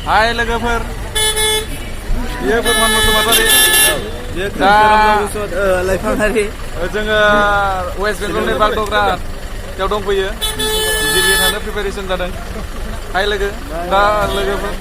Hai लोगोफोर बेयो फोरमान बसुमतारी दा लाइफाङारि जोङो वेस्ट बेंगलनि बागडग्रा याव दंफैयो दिल्ली थांनो प्रिपारेसन जादों हाय लोगो दा लोगोफोर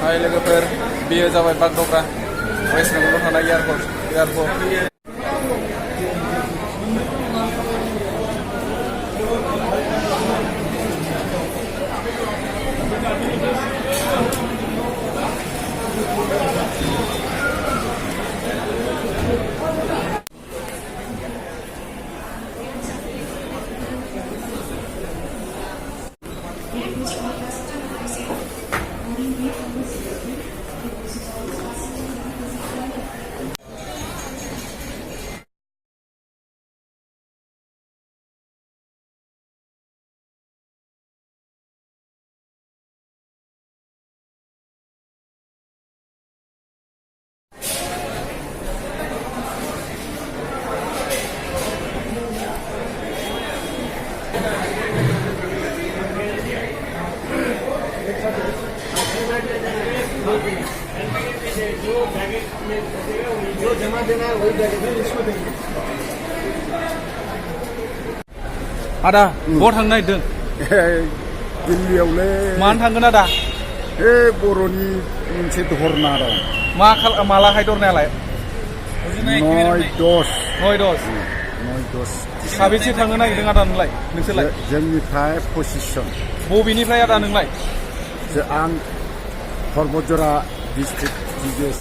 हाय लोगोफोर बेयो जाबाय बागडग्रा वेस्ट बेंगलाव थानाय एयारपर्ट जो जमा देना है वही देंगे इसको देंगे आदा बहा थांनो नागिरदों दिल्लीयावलै मानो थांगोन आदा बे बर'नि मोनसे धरना दं मालाहाय दरनायालाय 9/10 साबेसे थांनो नागिरदों आदा नोंलाय नोंसोरलाय जोंनिफ्राय 25 जन बबेनिफ्राय आदा नोंलाय आं परबतजरा डिस्ट्रिक्ट जिजेस